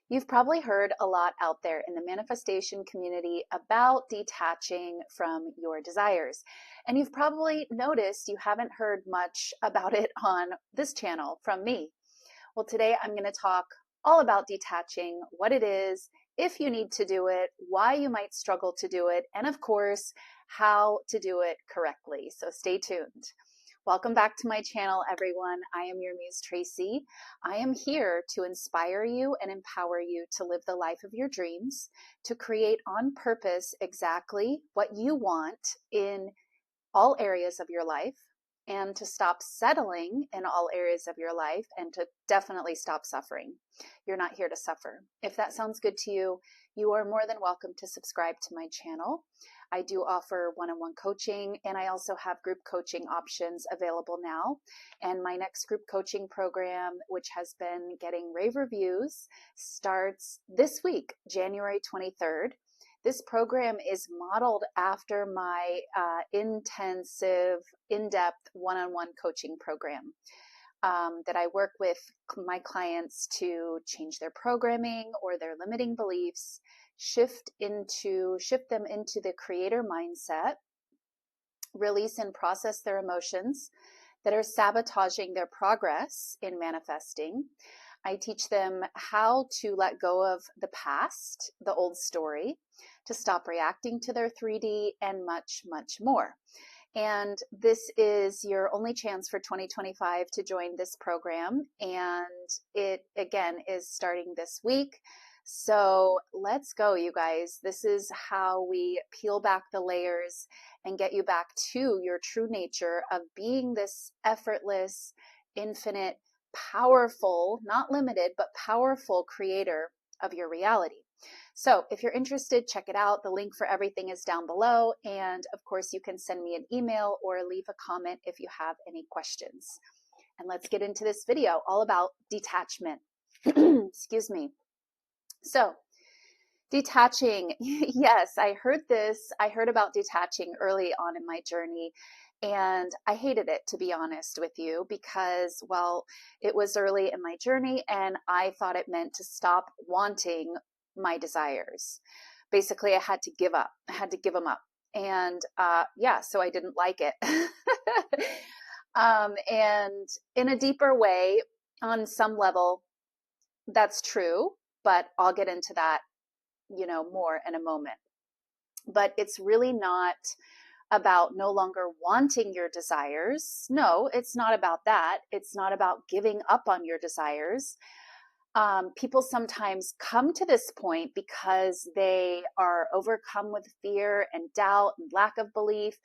You've probably heard a lot out there in the manifestation community about detaching from your desires. And you've probably noticed you haven't heard much about it on this channel from me. Well, today I'm going to talk all about detaching, what it is, if you need to do it, why you might struggle to do it, and of course, how to do it correctly. So stay tuned. Welcome back to my channel, everyone. I am your Muse Traci. I am here to inspire you and empower you to live the life of your dreams, to create on purpose exactly what you want in all areas of your life, and to stop settling in all areas of your life, and to definitely stop suffering. You're not here to suffer. If that sounds good to you, you are more than welcome to subscribe to my channel. I do offer one-on-one coaching, and I also have group coaching options available now. And my next group coaching program, which has been getting rave reviews, starts this week, January 23rd. This program is modeled after my intensive, in-depth one-on-one coaching program that I work with my clients to change their programming or their limiting beliefs, shift them into the creator mindset, release and process their emotions that are sabotaging their progress in manifesting. I teach them how to let go of the past, the old story, to stop reacting to their 3D, and much, much more. And this is your only chance for 2025 to join this program. And it, again, is starting this week. So let's go, you guys. This is how we peel back the layers and get you back to your true nature of being this effortless, infinite, powerful, not limited, but powerful creator of your reality. So if you're interested, check it out. The link for everything is down below. And of course, you can send me an email or leave a comment if you have any questions. And let's get into this video all about detachment. Excuse me. So detaching, yes, I heard this. I heard about detaching early on in my journey. And I hated it, to be honest with you, because, well, it was early in my journey and I thought it meant to stop wanting my desires. Basically, I had to give up. I had to give them up. And yeah, so I didn't like it. And in a deeper way, on some level, that's true, but I'll get into that, more in a moment. But it's really not about no longer wanting your desires. No, it's not about that. It's not about giving up on your desires. People sometimes come to this point because they are overcome with fear and doubt and lack of belief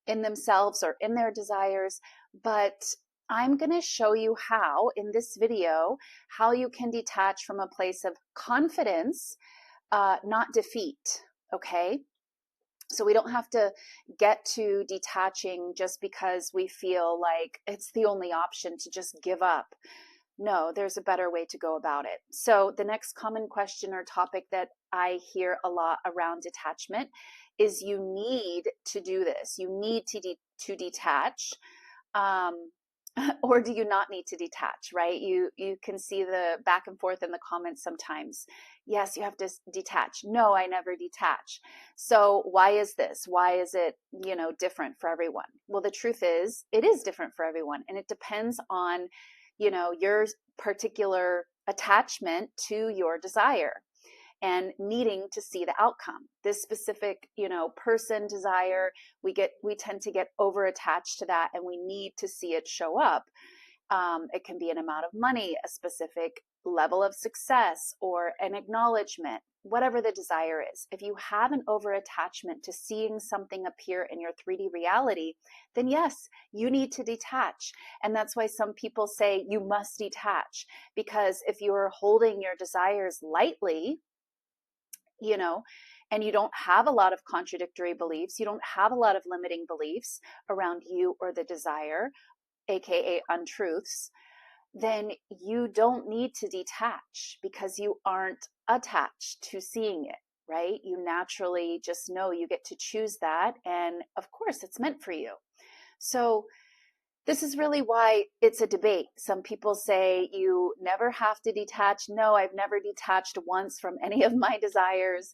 in themselves or in their desires. But I'm going to show you how, in this video, how you can detach from a place of confidence, not defeat. Okay? So we don't have to get to detaching just because we feel like it's the only option to just give up. No, there's a better way to go about it. So the next common question or topic that I hear a lot around detachment is you need to do this. You need to detach. Or do you not need to detach, right? You can see the back and forth in the comments sometimes. Yes, you have to detach. No, I never detach. So why is this? Why is it, different for everyone? Well, the truth is, it is different for everyone. And it depends on, your particular attachment to your desire and needing to see the outcome. This specific, person desire, we tend to get over attached to that, and we need to see it show up. It can be an amount of money, a specific level of success, or an acknowledgement, whatever the desire is. If you have an over attachment to seeing something appear in your 3D reality, then yes, you need to detach. And that's why some people say you must detach, because if you're holding your desires lightly, and you don't have a lot of contradictory beliefs, you don't have a lot of limiting beliefs around you or the desire, aka untruths, then you don't need to detach because you aren't attached to seeing it, right? You naturally just know you get to choose that. And of course, it's meant for you. So This is really why it's a debate. Some people say you never have to detach. No, I've never detached once from any of my desires.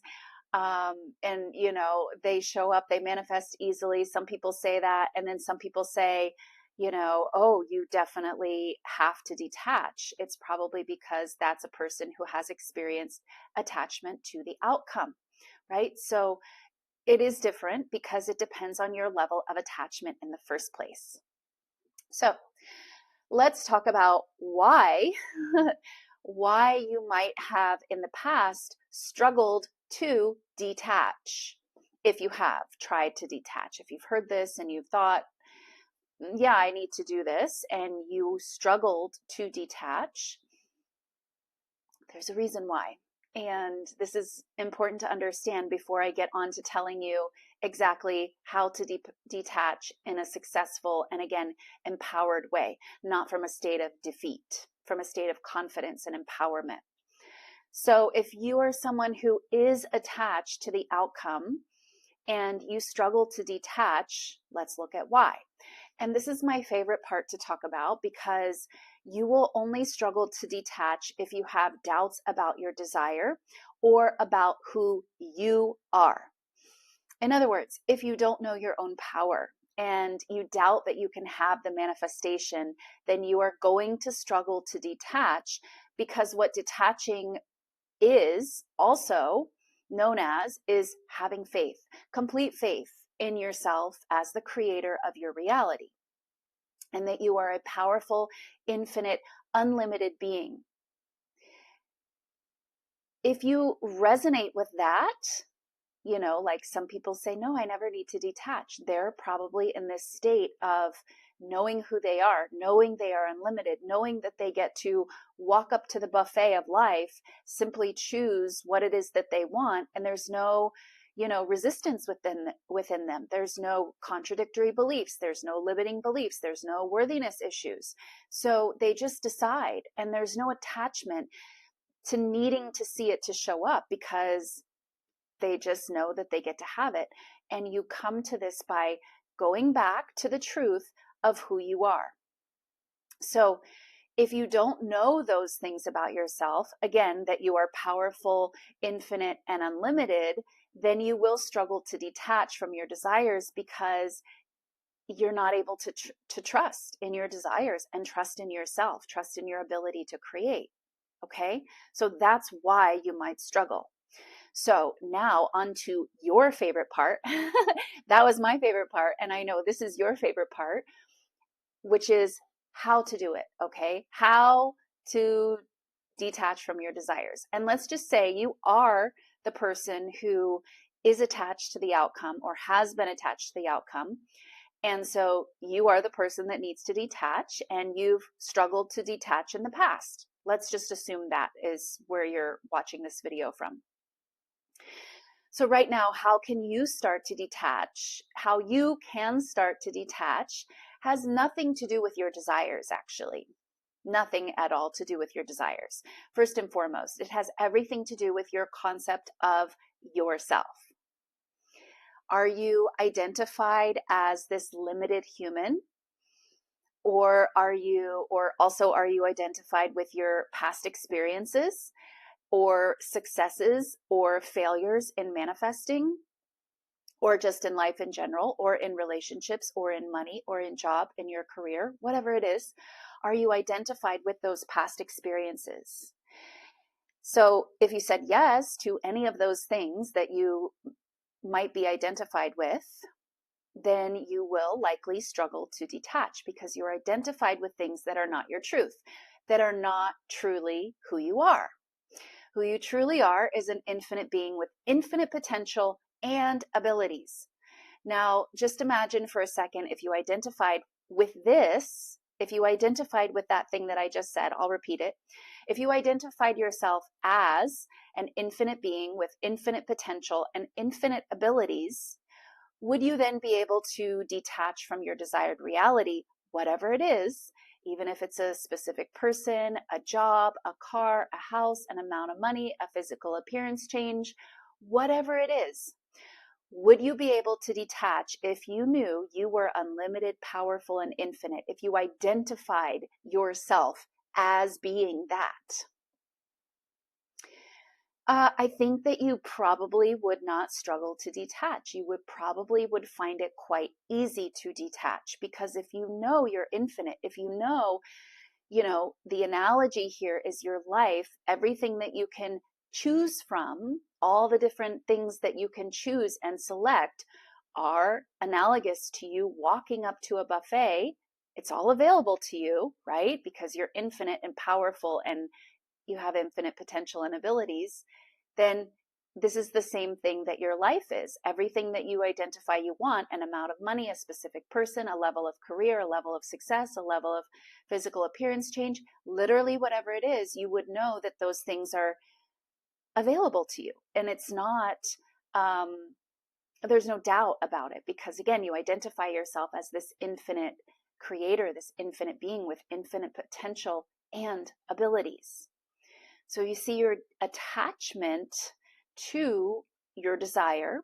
And, you know, they show up, they manifest easily. Some people say that. And then some people say, you know, oh, you definitely have to detach. It's probably because that's a person who has experienced attachment to the outcome, right? So it is different because it depends on your level of attachment in the first place. So let's talk about why why you might have in the past struggled to detach. If you have tried to detach, if you've heard this and you've thought, yeah, I need to do this, and you struggled to detach, there's a reason why. And this is important to understand before I get on to telling you exactly how to detach in a successful and, again, empowered way, not from a state of defeat, from a state of confidence and empowerment. So if you are someone who is attached to the outcome and you struggle to detach, let's look at why. And this is my favorite part to talk about, because you will only struggle to detach if you have doubts about your desire or about who you are. In other words, if you don't know your own power and you doubt that you can have the manifestation, then you are going to struggle to detach, because what detaching is also known as is having faith, complete faith in yourself as the creator of your reality, and that you are a powerful, infinite, unlimited being. If you resonate with that, you know, like some people say, no, I never need to detach. They're probably in this state of knowing who they are, knowing they are unlimited, knowing that they get to walk up to the buffet of life, simply choose what it is that they want, and there's no, you know, resistance within them. There's no contradictory beliefs, there's no limiting beliefs, there's no worthiness issues. So they just decide, and there's no attachment to needing to see it to show up, because they just know that they get to have it. And you come to this by going back to the truth of who you are. So if you don't know those things about yourself, again, that you are powerful, infinite, and unlimited, then you will struggle to detach from your desires, because you're not able to trust in your desires and trust in yourself, trust in your ability to create. Okay? So that's why you might struggle. So now on to your favorite part. That was my favorite part, and I know this is your favorite part, which is how to do it, okay? How to detach from your desires. And let's just say you are the person who is attached to the outcome or has been attached to the outcome. And so you are the person that needs to detach, and you've struggled to detach in the past. Let's just assume that is where you're watching this video from. So right now, how can you start to detach? How you can start to detach has nothing to do with your desires, actually. Nothing at all to do with your desires. First and foremost, it has everything to do with your concept of yourself. Are you identified as this limited human? Or are you identified with your past experiences or successes or failures in manifesting, or just in life in general, or in relationships, or in money, or in job, in your career, whatever it is? Are you identified with those past experiences? So if you said yes to any of those things that you might be identified with, then you will likely struggle to detach, because you're identified with things that are not your truth, that are not truly who you are. Who you truly are is an infinite being with infinite potential and abilities. Now, just imagine for a second, if you identified with this, if you identified with that thing that I just said, I'll repeat it. If you identified yourself as an infinite being with infinite potential and infinite abilities, would you then be able to detach from your desired reality, whatever it is, even if it's a specific person, a job, a car, a house, an amount of money, a physical appearance change, whatever it is? Would you be able to detach if you knew you were unlimited, powerful, and infinite, if you identified yourself as being that? I think that you probably would not struggle to detach. You would probably find it quite easy to detach, because if you know you're infinite, if you know, the analogy here is your life, everything that you can choose from, all the different things that you can choose and select are analogous to you walking up to a buffet. It's all available to you, right? Because you're infinite and powerful and you have infinite potential and abilities. Then this is the same thing that your life is. Everything that you identify you want, an amount of money, a specific person, a level of career, a level of success, a level of physical appearance change, literally whatever it is, you would know that those things are available to you. And it's not, there's no doubt about it, because again, you identify yourself as this infinite creator, this infinite being with infinite potential and abilities. So you see, your attachment to your desire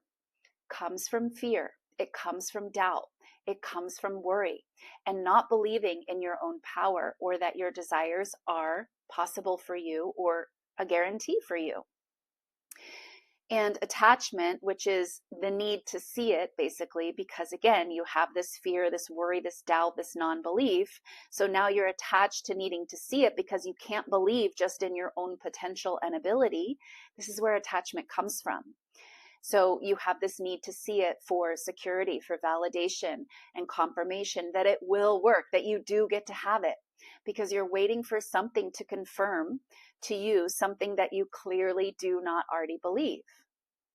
comes from fear. It comes from doubt. It comes from worry and not believing in your own power, or that your desires are possible for you or a guarantee for you. And attachment, which is the need to see it, basically, because again, you have this fear, this worry, this doubt, this non-belief. So now you're attached to needing to see it because you can't believe just in your own potential and ability. This is where attachment comes from. So you have this need to see it for security, for validation and confirmation that it will work, that you do get to have it, because you're waiting for something to confirm to you something that you clearly do not already believe.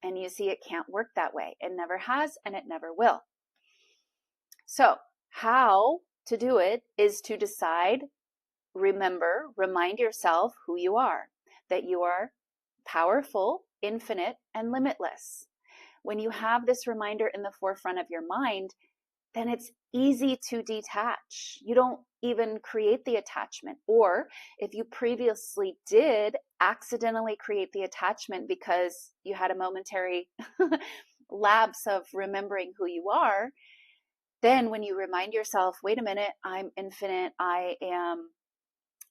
And you see, it can't work that way. It never has, and it never will. So how to do it is to decide, remember, remind yourself who you are, that you are powerful, infinite, and limitless. When you have this reminder in the forefront of your mind, then it's easy to detach. You don't even create the attachment. Or if you previously did accidentally create the attachment because you had a momentary lapse of remembering who you are, then when you remind yourself, wait a minute, I'm infinite, I am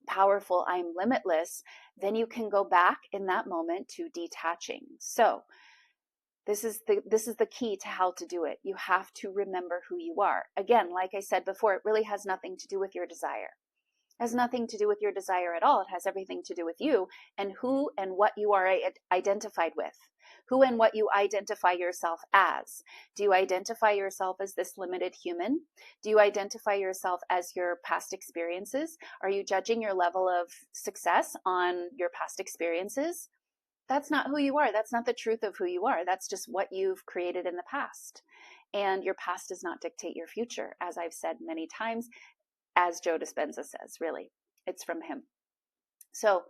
powerful, I'm limitless, then you can go back in that moment to detaching. So this is the key to how to do it. You have to remember who you are. Again, like I said before, it really has nothing to do with your desire. It has nothing to do with your desire at all. It has everything to do with you and who and what you are identified with. Who and what you identify yourself as. Do you identify yourself as this limited human? Do you identify yourself as your past experiences? Are you judging your level of success on your past experiences? That's not who you are. That's not the truth of who you are. That's just what you've created in the past. And your past does not dictate your future, as I've said many times, as Joe Dispenza says, really. It's from him. So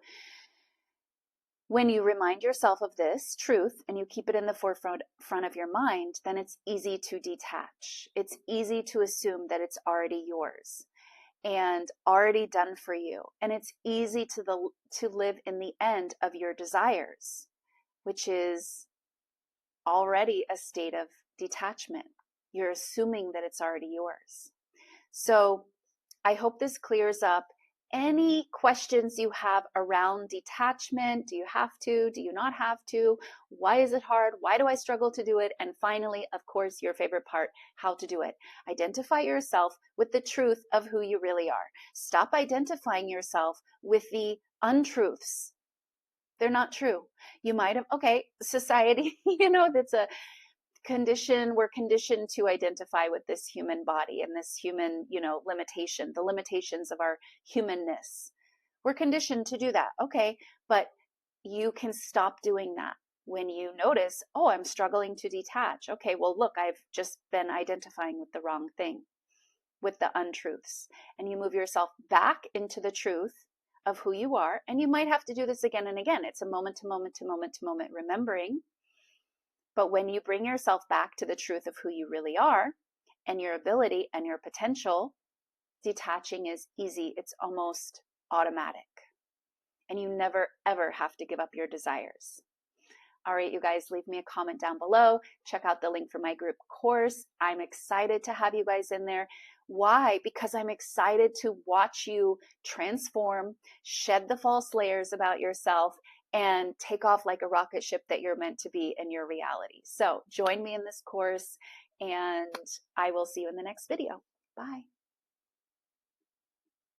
when you remind yourself of this truth and you keep it in the forefront of your mind, then it's easy to detach. It's easy to assume that it's already yours and already done for you. And it's easy to live in the end of your desires, which is already a state of detachment. You're assuming that it's already yours. So I hope this clears up any questions you have around detachment. Do you have to? Do you not have to? Why is it hard? Why do I struggle to do it? And finally, of course, your favorite part, how to do it. Identify yourself with the truth of who you really are. Stop identifying yourself with the untruths. They're not true. You might have, okay, society, that's a condition. We're conditioned to identify with this human body and this human, limitation, the limitations of our humanness. We're conditioned to do that. Okay, but you can stop doing that when you notice, oh, I'm struggling to detach. Okay, well, look, I've just been identifying with the wrong thing, with the untruths. And you move yourself back into the truth of who you are. And you might have to do this again and again. It's a moment to moment to moment to moment remembering. But when you bring yourself back to the truth of who you really are and your ability and your potential, detaching is easy. It's almost automatic. And you never, ever have to give up your desires. All right, you guys, leave me a comment down below. Check out the link for my group course. I'm excited to have you guys in there. Why? Because I'm excited to watch you transform, shed the false layers about yourself, and take off like a rocket ship that you're meant to be in your reality. So join me in this course, and I will see you in the next video. Bye.